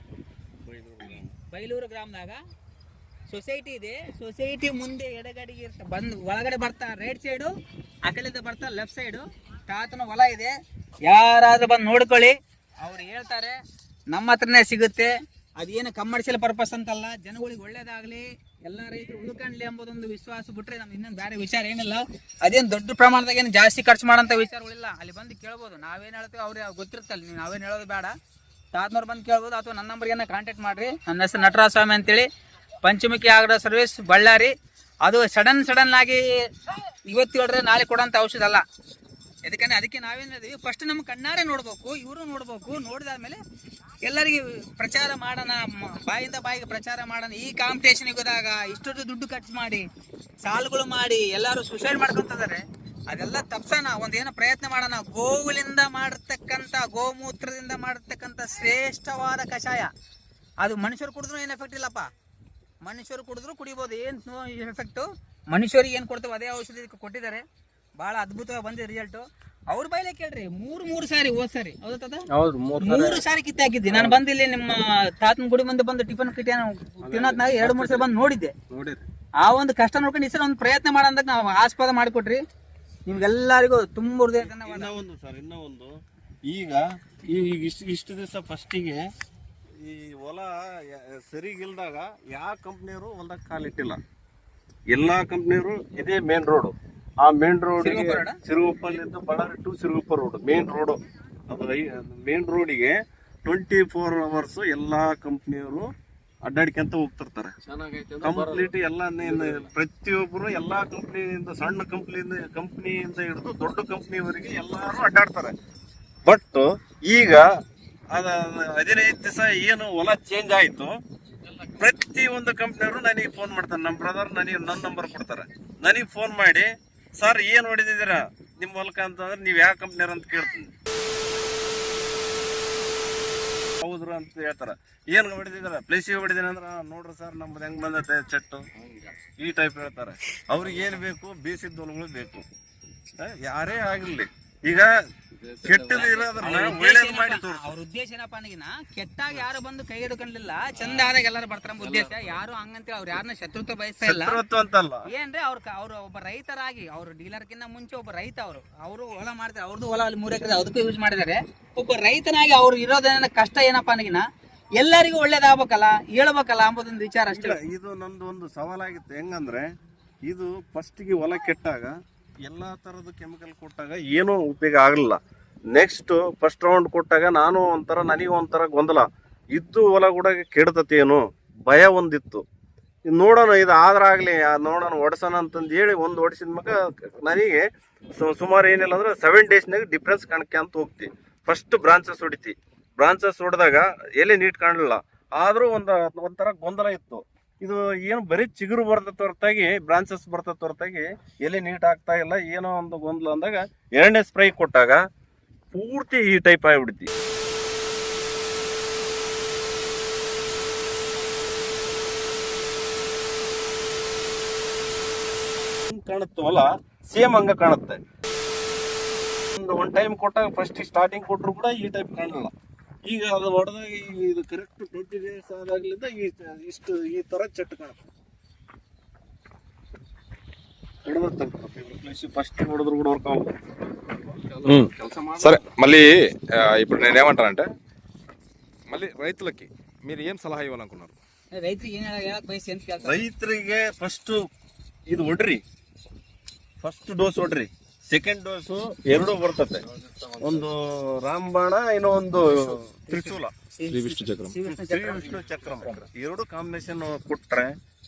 [SPEAKER 2] ಬೈಲೂರು ಗ್ರಾಮದಾಗ ಸೊಸೈಟಿ ಇದೆ. ಸೊಸೈಟಿ ಮುಂದೆ ಎಡಗಡೆಗೆ ಬಂದು ಒಳಗಡೆ ಬರ್ತಾ ರೈಟ್ ಸೈಡು, ಆ ಕಡೆಯಿಂದ ಬರ್ತಾ ಲೆಫ್ಟ್ ಸೈಡು ತಾತನ ಹೊಲ ಇದೆ. ಯಾರಾದ್ರೂ ಬಂದು ನೋಡ್ಕೊಳ್ಳಿ, ಅವ್ರು ಹೇಳ್ತಾರೆ ನಮ್ಮ ಹತ್ರನೇ ಸಿಗುತ್ತೆ. ಅದೇನು ಕಮರ್ಷಿಯಲ್ ಪರ್ಪಸ್ ಅಂತಲ್ಲ, ಜನಗಳಿಗೆ ಒಳ್ಳೇದಾಗಲಿ, ಎಲ್ಲ ರೈತರು ಉಳ್ಕೊಂಡ್ಲಿ ಎಂಬುದೊಂದು ವಿಶ್ವಾಸ ಬಿಟ್ಟರೆ ನಮ್ಗೆ ಇನ್ನೊಂದು ಬೇರೆ ವಿಚಾರ ಏನಿಲ್ಲ. ಅದೇನು ದೊಡ್ಡ ಪ್ರಮಾಣದಾಗ ಏನು ಜಾಸ್ತಿ ಖರ್ಚು ಮಾಡೋಂಥ ವಿಚಾರಗಳಿಲ್ಲ. ಅಲ್ಲಿ ಬಂದು ಕೇಳ್ಬೋದು, ನಾವೇನು ಹೇಳ್ತೀವಿ ಅವ್ರಿಗೆ ಗೊತ್ತಿರ್ತಲ್ಲ, ನೀವು ನಾವೇನು ಹೇಳೋದು ಬೇಡ. ತಾತನವ್ರು ಬಂದು ಕೇಳ್ಬೋದು, ಅಥವಾ ನನ್ನ ನಂಬರ್ಗೆ ಕಾಂಟ್ಯಾಕ್ಟ್ ಮಾಡಿರಿ. ನನ್ನ ಹೆಸರು ನಟರಾಜ ಸ್ವಾಮಿ ಅಂತೇಳಿ, ಪಂಚಮುಖಿ ಆಗ್ರೋ ಸರ್ವಿಸ್ ಬಳ್ಳಾರಿ. ಅದು ಸಡನ್ ಆಗಿ ಇವತ್ತು ಹೇಳಿದ್ರೆ ನಾಳೆ ಕೊಡೋಂಥ ಔಷಧ ಅಲ್ಲ. ಅದಕ್ಕೆ ನಾವೇನು ಹೇಳಿದ್ವಿ, ಫಸ್ಟ್ ನಮ್ಮ ಕಣ್ಣಾರೆ ನೋಡ್ಬೇಕು, ಇವರು ನೋಡ್ಬೇಕು. ನೋಡಿದಾದ್ಮೇಲೆ ಎಲ್ಲರಿಗೆ ಪ್ರಚಾರ ಮಾಡೋಣ, ಬಾಯಿಂದ ಬಾಯಿಗೆ ಪ್ರಚಾರ ಮಾಡೋಣ. ಈ ಕಾಂಪಿಟೇಷನ್ ಹೋದಾಗ ಇಷ್ಟೊಂದು ದುಡ್ಡು ಖರ್ಚು ಮಾಡಿ ಸಾಲುಗಳು ಮಾಡಿ ಎಲ್ಲರೂ ಸುಸೈಡ್ ಮಾಡ್ಕೊತಿದ್ದಾರೆ. ಅದೆಲ್ಲ ತಪ್ಸೋಣ, ಒಂದೇನೋ ಪ್ರಯತ್ನ ಮಾಡೋಣ. ಗೋವುಗಳಿಂದ ಮಾಡತಕ್ಕಂಥ, ಗೋಮೂತ್ರದಿಂದ ಮಾಡತಕ್ಕಂಥ ಶ್ರೇಷ್ಠವಾದ ಕಷಾಯ ಅದು ಮನುಷ್ಯರು ಕುಡಿದ್ರು ಏನು ಎಫೆಕ್ಟ್ ಇಲ್ಲಪ್ಪ. ಮನುಷ್ಯರು ಕುಡಿದ್ರು ಕುಡಿಬೋದು, ಏನು ಎಫೆಕ್ಟು. ಮನುಷ್ಯರಿಗೆ ಏನು ಕೊಡ್ತೇವೆ ಅದೇ ಔಷಧಿ ಕೊಟ್ಟಿದ್ದಾರೆ. ಭಾಳ ಅದ್ಭುತವಾಗಿ ಬಂದಿದೆ ರಿಸಲ್ಟು. ಅವ್ರ ಬೈಲೆ ಕೇಳ್ರಿ, 3 ಸಾರಿ ಹೋದ್ ಸಾರಿ ಹೌದು 3 ಸಾರಿ ಕಿತ್ತೆ ಹಾಕಿದ್ದೆ ನಾನು. ಬಂದಿಲ್ಲಿ ನಿಮ್ಮ ತಾತನ ಗುಡಿ ಮುಂದೆ ಬಂದು ಟಿಫನ್ ಕಿಟ್ಟಿ ತಿನ್ನೋದ್ನಾಗ 2-3 ಸಲ ಬಂದು ನೋಡಿದ್ದೆ. ಆ ಒಂದು ಕಷ್ಟ ನೋಡ್ಕೊಂಡು ಈ ಸಲ ಒಂದು ಪ್ರಯತ್ನ ಮಾಡೋದಾಗ ನಾವು ಆಸ್ಪದ ಮಾಡಿಕೊಟ್ರಿ. ನಿಮ್ಗೆಲ್ಲರಿಗೂ ತುಂಬ ಹೃದಯ ಧನ್ಯವಾದ.
[SPEAKER 4] ಇನ್ನೂ ಒಂದು ಈಗ ಇಷ್ಟು ದಿವಸ ಫಸ್ಟಿಗೆ ಈ ಹೊಲ ಸರಿಗಿಲ್ದಾಗ ಯಾವ ಕಂಪ್ನಿಯವರು ಹೊಲದಾಗ ಕಾಲಿಟ್ಟಿಲ್ಲ. ಎಲ್ಲ ಕಂಪ್ನಿಯವರು ಇದೇ ಮೇನ್ ರೋಡು. ಆ ಮೇನ್ ರೋಡ್ ಸಿರುಗುಪ್ಪಲ್ಲಿಂದ Ballari to Siruguppa road main road. ಅದು ಮೇನ್ ರೋಡಿಗೆ 24 hours ಎಲ್ಲಾ ಕಂಪ್ನಿಯವರು ಅಡ್ಡಾಡ್ಕೊಂತ ಹೋಗ್ತಿರ್ತಾರೆ. ಕಂಪ್ಲೀಟ್ ಎಲ್ಲ ಪ್ರತಿಯೊಬ್ಬರು ಎಲ್ಲಾ ಕಂಪ್ನಿಯಿಂದ, ಸಣ್ಣ ಕಂಪ್ನಿಯಿಂದ ಹಿಡಿದು ದೊಡ್ಡ ಕಂಪ್ನಿವರೆಗೆ ಎಲ್ಲಾರು ಅಡ್ಡಾಡ್ತಾರೆ. ಬಟ್ ಈಗ 15 ದಿವಸ ಏನು ಹೊಲ ಚೇಂಜ್ ಆಯ್ತು, ಪ್ರತಿ ಒಂದು ಕಂಪ್ನಿಯವರು ನನಗೆ ಫೋನ್ ಮಾಡ್ತಾರೆ. ನಮ್ಮ ಬ್ರದರ್ ನನಗೆ ನನ್ನ ನಂಬರ್ ಕೊಡ್ತಾರೆ. ನನಗೆ ಫೋನ್ ಮಾಡಿ, ಸರ್ ಏನು ಹೊಡೆದಿದ್ದೀರಾ ನಿಮ್ಮ ಹೊಲಕ ಅಂತಂದ್ರೆ ನೀವು ಯಾವ ಕಂಪ್ನಿಯವ್ರು ಅಂತ ಕೇಳ್ತೀನಿ. ಹೊಡೆದ್ರು ಅಂತ ಹೇಳ್ತಾರ. ಏನು ಹೊಡೆದಿದಾರ ಪ್ಲೇಸಿಗೆ ಹೊಡೆದಿನ ಅಂದ್ರೆ ನೋಡ್ರಿ ಸರ್ ನಮ್ದು ಹೆಂಗ್ ಬಂದೈತೆ ಚೆಟ್ಟು ಈ ಟೈಪ್ ಹೇಳ್ತಾರೆ. ಅವ್ರಿಗೆ ಏನು ಬೇಕು, ಬೇಸಿದ ಹೊಲಗಳು ಬೇಕು. ಯಾರೇ ಆಗಿರ್ಲಿ, ಈಗ ಕೆಟ್ಟದು ಇರೋದ್ರನ್ನ ಒಳ್ಳೇದು ಮಾಡಿ ತೋರಿಸ್ತಾರೆ.
[SPEAKER 2] ಅವ್ರ ಉದ್ದೇಶ ಏನಪ್ಪ ಅನ್ನಗಿನ ಕೆಟ್ಟಾಗ ಯಾರು ಬಂದು ಕೈ ಹಿಡ್ಕೊಂಡಿಲ್ಲ, ಚಂದ ಆದಾಗ ಎಲ್ಲರೂ ಬರ್ತಾರ ಉದ್ದೇಶ. ಯಾರು ಹಂಗಂತೇಳಿ ಅವ್ರು ಯಾರನ್ನ ಶತ್ರುತ್ವ ಬಯಸ್ತಾ ಇಲ್ಲ.
[SPEAKER 4] ಶತ್ರುತ್ವ ಅಂತಲ್ಲ,
[SPEAKER 2] ಏನ್ರಿ ಅವ್ರು ಒಬ್ಬ ರೈತರಾಗಿ, ಅವ್ರು ಡೀಲರ್ಕಿಂತ ಮುಂಚೆ ಒಬ್ಬ ರೈತ, ಅವರು ಹೊಲ ಮಾಡ್ತಾರೆ. ಅವ್ರದ್ದು ಹೊಲ ಅಲ್ಲಿ 3 ಎಕರೆ ಅದಕ್ಕೂ ಯೂಸ್ ಮಾಡಿದ್ದಾರೆ. ಒಬ್ಬ ರೈತನಾಗಿ ಅವ್ರು ಇರೋದೇನ ಕಷ್ಟ ಏನಪ್ಪ ಅನ್ನಗಿನ ಎಲ್ಲರಿಗೂ ಒಳ್ಳೇದಾಗಬೇಕಲ್ಲ, ಹೇಳ್ಬೇಕಲ್ಲ ಅಂಬೋದೊಂದು ವಿಚಾರ ಅಷ್ಟೇ.
[SPEAKER 4] ಇದು ನಂದು ಒಂದು ಸವಾಲಾಗಿತ್ತು. ಹೆಂಗಂದ್ರೆ ಇದು ಫಸ್ಟಿಗೆ ಹೊಲ ಕೆಟ್ಟಾಗ ಎಲ್ಲ ಥರದ ಕೆಮಿಕಲ್ ಕೊಟ್ಟಾಗ ಏನೂ ಉಪಯೋಗ ಆಗಲಿಲ್ಲ. ನೆಕ್ಸ್ಟ್ ಫಸ್ಟ್ ರೌಂಡ್ ಕೊಟ್ಟಾಗ ನನಗೆ ಒಂಥರ ಗೊಂದಲ ಇದ್ದು, ಹೊಲ ಕೂಡ ಕೆಡ್ತತೇನು ಭಯ ಒಂದಿತ್ತು. ನೋಡೋಣ ಇದು ಆದ್ರಾಗಲಿ, ನೋಡೋಣ ಹೊಡ್ಸೋಣ ಅಂತಂದು ಹೇಳಿ ಒಂದು ಹೊಡ್ಸಿದ ಮ್ಯಾಗ ನನಗೆ ಸುಮಾರು ಏನಿಲ್ಲ ಅಂದ್ರೆ 7 ಡೇಸ್ನಾಗ ಡಿಫ್ರೆನ್ಸ್ ಕಾಣ್ಕೊಂತ ಹೋಗ್ತಿ. ಫಸ್ಟ್ ಬ್ರಾಂಚಸ್ ಹೊಡಿತಿ, ಬ್ರಾಂಚಸ್ ಹೊಡೆದಾಗ ಎಲೆ ನೀಟ್ ಕಾಣಲಿಲ್ಲ, ಆದರೂ ಒಂಥರ ಗೊಂದಲ ಇತ್ತು. ಇದು ಏನು ಬರೀ ಚಿಗುರು ಬರ್ತದ ಹೊರತಾಗಿ, ಬ್ರಾಂಚಸ್ ಬರ್ತದ ಹೊರತಾಗಿ ಎಲೆ ನೀಟ್ ಆಗ್ತಾ ಇಲ್ಲ, ಏನೋ ಒಂದು ಗೊಂದಲ ಅಂದಾಗ 2ನೇ ಸ್ಪ್ರೈ ಕೊಟ್ಟಾಗ ಪೂರ್ತಿ ಈ ಟೈಪ್ ಆಗಿಬಿಡ್ತಿ. ಕಾಣುತ್ತೆ ಹೊಲ ಸೇಮ್ ಹಂಗ ಕಾಣುತ್ತೆ. ಒಂದು ಟೈಮ್ ಕೊಟ್ಟಾಗ ಫಸ್ಟ್ ಸ್ಟಾರ್ಟಿಂಗ್ ಕೊಟ್ಟರು ಕೂಡ ಈ ಟೈಪ್ ಕಾಣಲ್ಲ. ಈಗ ಅದು ಹೊಡೆದಾಗ ಇದು ಕರೆಕ್ಟ್ 20 ಡೇಸ್ ಆದಾಗ್ಲಿಂದ ಇಷ್ಟು ಈ ತರ ಚೆಟ್ಟು ಕಾಣುತ್ತೆ. ఫస్ట్ కొడుదురు కూడా వర్క్
[SPEAKER 1] సరే మళ్ళీ ఇప్పుడు నేనేమంటానంటే మళ్ళీ రైతులకి మీరు ఏం సలహా ఇవ్వాలనుకున్నారు?
[SPEAKER 4] ರೈತರಿಗೆ ಫಸ್ಟ್ ಇದು ಹೊಡ್ರಿ, ಫಸ್ಟ್ ಡೋಸ್ ಹೊಡ್ರಿ, ಸೆಕೆಂಡ್ ಡೋಸು 2 ಬರ್ತದೆ. ಒಂದು ರಾಮಬಾಣ, ಇನ್ನೊಂದು ತ್ರಿಶೂಲ, ಶ್ರೀ ವಿಷ್ಣು ಚಕ್ರಂ 2 ಕಾಂಬಿನೇಷನ್ ಕೊಟ್ರೆ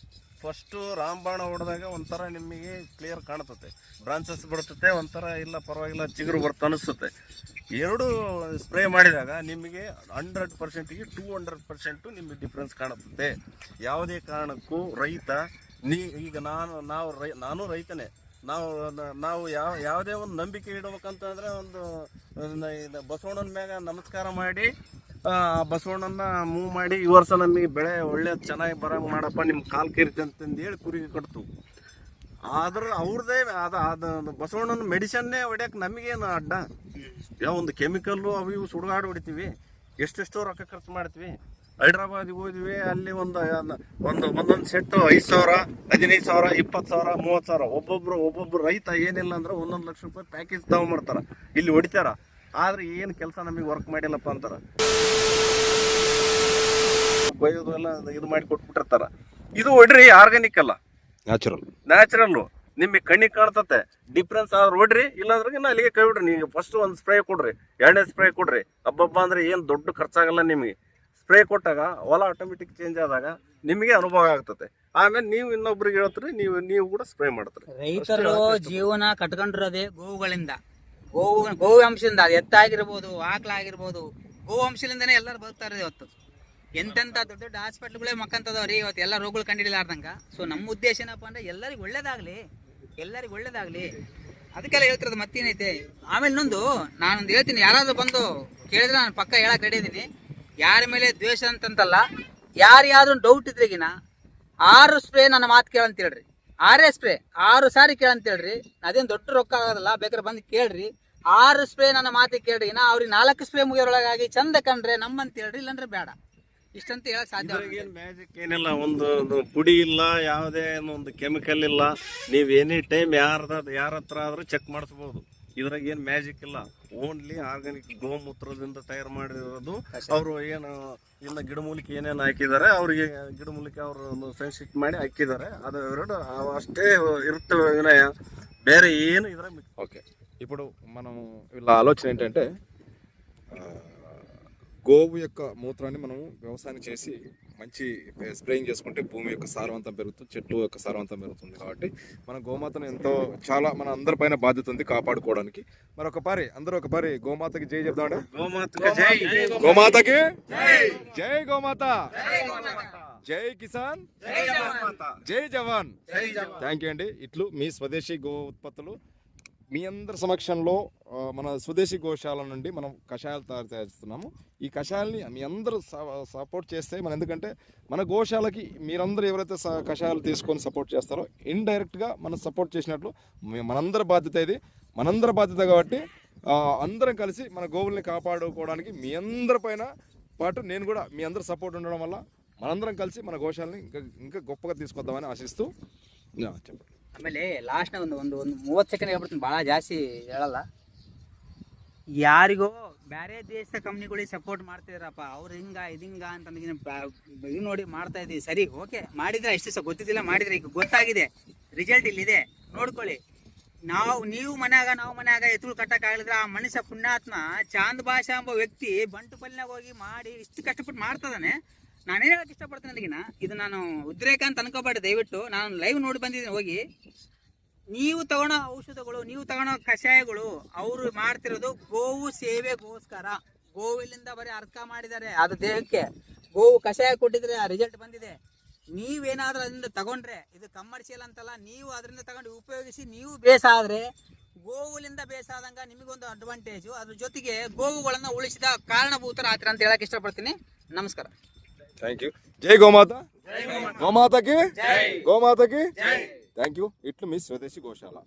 [SPEAKER 4] ಫಸ್ಟ್ ರಾಮಬಾಣ ಹೊಡೆದಾಗ ಒಂಥರ ನಿಮಗೆ ಕ್ಲಿಯರ್ ಕಾಣುತ್ತೆ, ಬ್ರಾಂಚಸ್ ಬರ್ತತೆ, ಒಂಥರ ಇಲ್ಲ ಪರವಾಗಿಲ್ಲ ಚಿಗುರು ಬರ್ತ ಅನಿಸುತ್ತೆ. 2 ಸ್ಪ್ರೇ ಮಾಡಿದಾಗ ನಿಮಗೆ 100%ಗೆ 200% ನಿಮಗೆ ಡಿಫ್ರೆನ್ಸ್ ಕಾಣುತ್ತೆ. ಯಾವುದೇ ಕಾರಣಕ್ಕೂ ರೈತ ಈಗ ನಾನು ರೈತನೇ, ನಾವು ಯಾವುದೇ ಒಂದು ನಂಬಿಕೆ ಇಡಬೇಕಂತಂದ್ರೆ ಒಂದು ಬಸವಣ್ಣನ ಮ್ಯಾಗ ನಮಸ್ಕಾರ ಮಾಡಿ ಬಸವಣ್ಣನ ಮೂವ್ ಮಾಡಿ ಈ ವರ್ಷ ನಮಗೆ ಬೆಳೆ ಒಳ್ಳೆ ಚೆನ್ನಾಗಿ ಬರಂಗೆ ಮಾಡಪ್ಪ, ನಿಮ್ಮ ಕಾಲು ಕೇರಿತೆ ಅಂತಂದು ಹೇಳಿ ಕುರಿಗೆ ಕಟ್ತು. ಆದ್ರೆ ಅವ್ರದ್ದೇ ಅದು ಬಸವಣ್ಣನ ಮೆಡಿಸನ್ನೇ ಹೊಡ್ಯಕ್ಕೆ ನಮಗೇನು ಅಡ್ಡ? ಯಾವ ಒಂದು ಕೆಮಿಕಲ್ಲು ಅವು ಇವು ಸುಡುಗಾಡು ಹೊಡಿತೀವಿ, ಎಷ್ಟೆಷ್ಟೋ ರೊಕ್ಕ ಖರ್ಚು ಮಾಡ್ತೀವಿ. ಹೈದ್ರಾಬಾದಿಗೆ ಹೋದ್ವಿ, ಅಲ್ಲಿ ಒಂದೊಂದು ಸೆಟ್ಟು 5,000, 15,000, 20,000, 30,000. ಒಬ್ಬೊಬ್ರು ರೈತ ಏನಿಲ್ಲ ಅಂದ್ರೆ 1 ಲಕ್ಷ ರೂಪಾಯಿ ಪ್ಯಾಕೇಜ್ ತಗೊಂಡ್ಬರ್ತಾರ, ಇಲ್ಲಿ ಹೊಡಿತಾರ. ಆದ್ರೆ ಏನು ಕೆಲಸ ನಮಗೆ ವರ್ಕ್ ಮಾಡಿಲ್ಲಪ್ಪ ಅಂತಾರ, ಕೊಯ್ಯೋದು ಎಲ್ಲ ಇದು ಮಾಡಿ ಕೊಟ್ಬಿಟ್ಟಿರ್ತಾರ. ಇದು ಹೊಡ್ರಿ ಆರ್ಗಾನಿಕ್ ಅಲ್ಲ, ನ್ಯಾಚುರಲ್ಲು, ನಿಮಗೆ ಕಣ್ಣಿಗೆ ಕಾಣ್ತತೆ. ಡಿಫ್ರೆನ್ಸ್ ಆದ್ರೆ ಹೊಡ್ರಿ, ಇಲ್ಲಾಂದ್ರೆ ಇನ್ನು ಅಲ್ಲಿಗೆ ಕೈ ಬಿಡ್ರಿ. ನೀವು ಫಸ್ಟ್ ಒಂದು ಸ್ಪ್ರೇ ಕೊಡ್ರಿ, 2ನೇ ಸ್ಪ್ರೇ ಕೊಡ್ರಿ. ಹಬ್ಬ ಅಂದ್ರೆ ಏನು ದೊಡ್ಡ ಖರ್ಚಾಗಲ್ಲ ನಿಮಗೆ. ಸ್ಪ್ರೇ ಕೊಟ್ಟಾಗ ಹೊಲ ಆಟೋಮೆಟಿಕ್ ಚೇಂಜ್ ಆದಾಗ ನಿಮಗೆ ಅನುಭವ ಆಗ್ತದೆ. ಆಮೇಲೆ ನೀವು ಇನ್ನೊಬ್ರಿಗೆ ಹೇಳ್ತೀರಿ, ನೀವು ಕೂಡ ಸ್ಪ್ರೇ ಮಾಡ್ತೀರಿ.
[SPEAKER 2] ರೈತರು ಜೀವನ ಕಟ್ಕೊಂಡಿರೋದೇ ಗೋವುಗಳಿಂದ, ಗೋವಂಶದಿಂದ. ಅದು ಎತ್ತಾಗಿರ್ಬೋದು, ಆಕಳಾಗಿರ್ಬೋದು, ಗೋವಂಶದಿಂದನೇ ಎಲ್ಲರೂ ಬದುಕ್ತಾರೆ. ಇವತ್ತು ಎಂತೆಂಥ ದೊಡ್ಡ ದೊಡ್ಡ ಹಾಸ್ಪಿಟ್ಲ್ಗಳೇ ಮಕ್ಕಂತದವ್ರಿ ಇವತ್ತು, ಎಲ್ಲ ರೋಗಗಳು ಕಂಡಿಡಿಲಾರ್ದಂಗ. ಸೊ ನಮ್ಮ ಉದ್ದೇಶ ಏನಪ್ಪ ಅಂದ್ರೆ ಎಲ್ಲರಿಗೂ ಒಳ್ಳೇದಾಗ್ಲಿ, ಅದಕ್ಕೆಲ್ಲ ಹೇಳ್ತಿರೋದು. ಮತ್ತೇನೈತೆ ಆಮೇಲೆ ನಾನೊಂದು ಹೇಳ್ತೀನಿ, ಯಾರಾದ್ರೂ ಬಂದು ಕೇಳಿದ್ರೆ ನಾನು ಪಕ್ಕ ಹೇಳಕ್ ರೆಡಿ ಇದೀನಿ. ಯಾರ ಮೇಲೆ ದ್ವೇಷ ಅಂತಂತಲ್ಲ, ಯಾರ್ಯಾರು ಡೌಟ್ ಇದ್ರಿಗಿನ 6 ಸ್ಪ್ರೇ ನನ್ನ ಮಾತು ಕೇಳಂತ ಹೇಳ್ರಿ. 6 ಸ್ಪ್ರೇ 6 ಸಾರಿ ಕೇಳಂತ ಹೇಳ್ರಿ. ಅದೇನು ದೊಡ್ಡ ರೊಕ್ಕ ಆಗೋದಲ್ಲ, ಬೇಕಾದ್ರೆ ಬಂದು ಕೇಳ್ರಿ. 6 ಸ್ಪ್ರೇ ನನ್ನ ಮಾತಿಗೆ ಕೇಳ್ರಿ. ಅವ್ರಿಗೆ 4 ಸ್ಪ್ರೇ ಮುಗಿಯೋರೊಳಗಾಗಿ ಚಂದ ಕಂಡ್ರೆ ನಮ್ಮಂತ ಹೇಳ್ರಿ, ಇಲ್ಲಂದ್ರೆ ಬೇಡ. ಇಷ್ಟಂತ ಹೇಳಕ್ ಸಾಧ್ಯ.
[SPEAKER 4] ಮ್ಯಾಜಿಕ್ ಏನಿಲ್ಲ, ಒಂದು ಪುಡಿ ಇಲ್ಲ, ಯಾವುದೇ ಒಂದು ಕೆಮಿಕಲ್ ಇಲ್ಲ. ನೀವು ಎನಿ ಟೈಮ್ ಯಾರ ಹತ್ರ ಆದ್ರೂ ಚೆಕ್ ಮಾಡಿಸ್ಬೋದು. ಇದ್ರಾಗ ಏನು ಮ್ಯಾಜಿಕ್ ಇಲ್ಲ, ಓನ್ಲಿ ಆರ್ಗಾನಿಕ್ ಗೋಮೂತ್ರದಿಂದ ತಯಾರು ಮಾಡಿರೋದು. ಅವರು ಏನು ಇನ್ನು ಗಿಡಮೂಲಿಕೆ ಏನೇನು ಹಾಕಿದ್ದಾರೆ, ಅವ್ರಿಗೆ ಗಿಡಮೂಲಿಕೆ ಅವರು ಸೆನ್ಸಿಟ್ ಮಾಡಿ ಹಾಕಿದ್ದಾರೆ. ಅದು 2 ಅಷ್ಟೇ ఇరుత్తు వినయ ಬೇರೆ ಏನು ఇద్రాಗ.
[SPEAKER 1] ఓకే, ఇప్పుడు మనం వీళ్ళ ఆలోచన ఏంటంటే గోవు యొక్క మూత్రాన్ని మనం వ్యవసాయం చేసి మంచి స్ప్రేయింగ్ చేసుకుంటే భూమి యొక్క సారవంతం పెరుగుతుంది, చెట్టు యొక్క సారవంతం పెరుగుతుంది. కాబట్టి మన గోమాతను ఎంతో చాలా మన అందరిపైన బాధ్యత ఉంది కాపాడుకోవడానికి. మరొకపారి అందరూ ఒకపారి గోమాతకి జై చెప్దామండి. గోమాతకి జై గోమాత, జై కిసాన్, జై జవాన్. థ్యాంక్ యూ అండి. ఇట్లు మీ స్వదేశీ గో ఉత్పత్తులు మీ అందరి సమక్షంలో మన స్వదేశీ గోశాల నుండి మనం కషాయాలు తయారు చేస్తున్నాము. ఈ కషాయాల్ని మీ అందరూ సపోర్ట్ చేస్తే మనం, ఎందుకంటే మన గోశాలకి మీరందరూ ఎవరైతే కషాయాలు తీసుకొని సపోర్ట్ చేస్తారో ఇండైరెక్ట్గా మనం సపోర్ట్ చేసినట్లు మనందరి బాధ్యత ఇది, మనందరి బాధ్యత. కాబట్టి అందరం కలిసి మన గోవుల్ని కాపాడుకోవడానికి మీ అందరి పైన పాటు నేను కూడా మీ అందరు సపోర్ట్ ఉండడం వల్ల మనందరం కలిసి మన ಗೋಶಾలని ఇంకా ಗొప్పగా తీసుకొద్దామని ಆಶಿಸ್ತು. చెప్పండి.
[SPEAKER 2] ಆಮೇಲೆ ಲಾಸ್ಟ್ ಒಂದು 30 ಸೆಕೆಂಡ್ ಹೇಳ್ಬಿಡ್ತೀನಿ, ಭಾಳ ಜಾಸ್ತಿ ಹೇಳಲ್ಲ. ಯಾರಿಗೋ ಬೇರೆ ದೇಶದ ಕಂಪ್ನಿಗಳಿಗೆ ಸಪೋರ್ಟ್ ಮಾಡ್ತಿದಾರಪ್ಪ, ಅವ್ರು ಹಿಂಗ ಇದಿಂಗ ಅಂತ ಇದು ನೋಡಿ ಮಾಡ್ತಾ ಇದ್ದೀವಿ. ಸರಿ, ಓಕೆ, ಮಾಡಿದ್ರೆ ಎಷ್ಟು ದಿವಸ ಗೊತ್ತಿದ್ದಿಲ್ಲ, ಮಾಡಿದ್ರೆ ಈಗ ಗೊತ್ತಾಗಿದೆ, ರಿಸಲ್ಟ್ ಇಲ್ಲಿದೆ, ನೋಡ್ಕೊಳ್ಳಿ. ನೀವು ಮನ್ಯಾಗ ಎತ್ತುಳು ಕಟ್ಟಕ್ಕಾಗಲಿದ್ರೆ ಆ ಮನುಷ್ಯ ಪುಣ್ಯಾತ್ಮ ಚಾಂದ್ ಭಾಷಾ ಎಂಬ ವ್ಯಕ್ತಿ ಬಂಟುಪಲ್ಲಿನಾಗ ಹೋಗಿ ಮಾಡಿ ಇಷ್ಟು ಕಷ್ಟಪಟ್ಟು ಮಾಡ್ತದಾನೆ. ನಾನೇನು ಹೇಳಕ್ಕೆ ಇಷ್ಟಪಡ್ತೀನಿ ಅದಕ್ಕಿನ, ಇದು ನಾನು ಉದ್ರೇಕ ಅಂತ ಅನ್ಕೋಬೇಡಿ ದಯವಿಟ್ಟು. ನಾನು ಲೈವ್ ನೋಡಿ ಬಂದಿದ್ದೀನಿ ಹೋಗಿ. ನೀವು ತಗೊಳ್ಳೋ ಔಷಧಗಳು, ನೀವು ತಗೊಳ್ಳೋ ಕಷಾಯಗಳು ಅವರು ಮಾಡ್ತಿರೋದು ಗೋವು ಸೇವೆಗೋಸ್ಕರ. ಗೋವಿಲಿಂದ ಬರೀ ಅರ್ಕ ಮಾಡಿದ್ದಾರೆ, ಅದು ದೇಹಕ್ಕೆ ಗೋವು ಕಷಾಯ ಕೊಟ್ಟಿದ್ರೆ ಆ ರಿಸಲ್ಟ್ ಬಂದಿದೆ. ನೀವೇನಾದ್ರೂ ಅದರಿಂದ ತಗೊಂಡ್ರೆ, ಇದು ಕಮರ್ಷಿಯಲ್ ಅಂತಲ್ಲ, ನೀವು ಅದರಿಂದ ತಗೊಂಡು ಉಪಯೋಗಿಸಿ ನೀವು ಬೇಸಾದ್ರೆ ಗೋವುಲಿಂದ ಬೇಸಾದಂಗ ನಿಮಗೊಂದು ಅಡ್ವಾಂಟೇಜು. ಅದ್ರ ಜೊತೆಗೆ ಗೋವುಗಳನ್ನ ಉಳಿಸಿದ ಕಾರಣಭೂತರಾತ್ರಿ ಅಂತ ಹೇಳಕ್ ಇಷ್ಟಪಡ್ತೀನಿ. ನಮಸ್ಕಾರ.
[SPEAKER 1] Thank you. ಜೈ ಗೋಮಾತಾ. ಗೋಮಾತಾకి ಗೋಮಾತಾకి థ్యాంక్ యూ. ఇట్లు మీ స్వదేశీ గోశాల.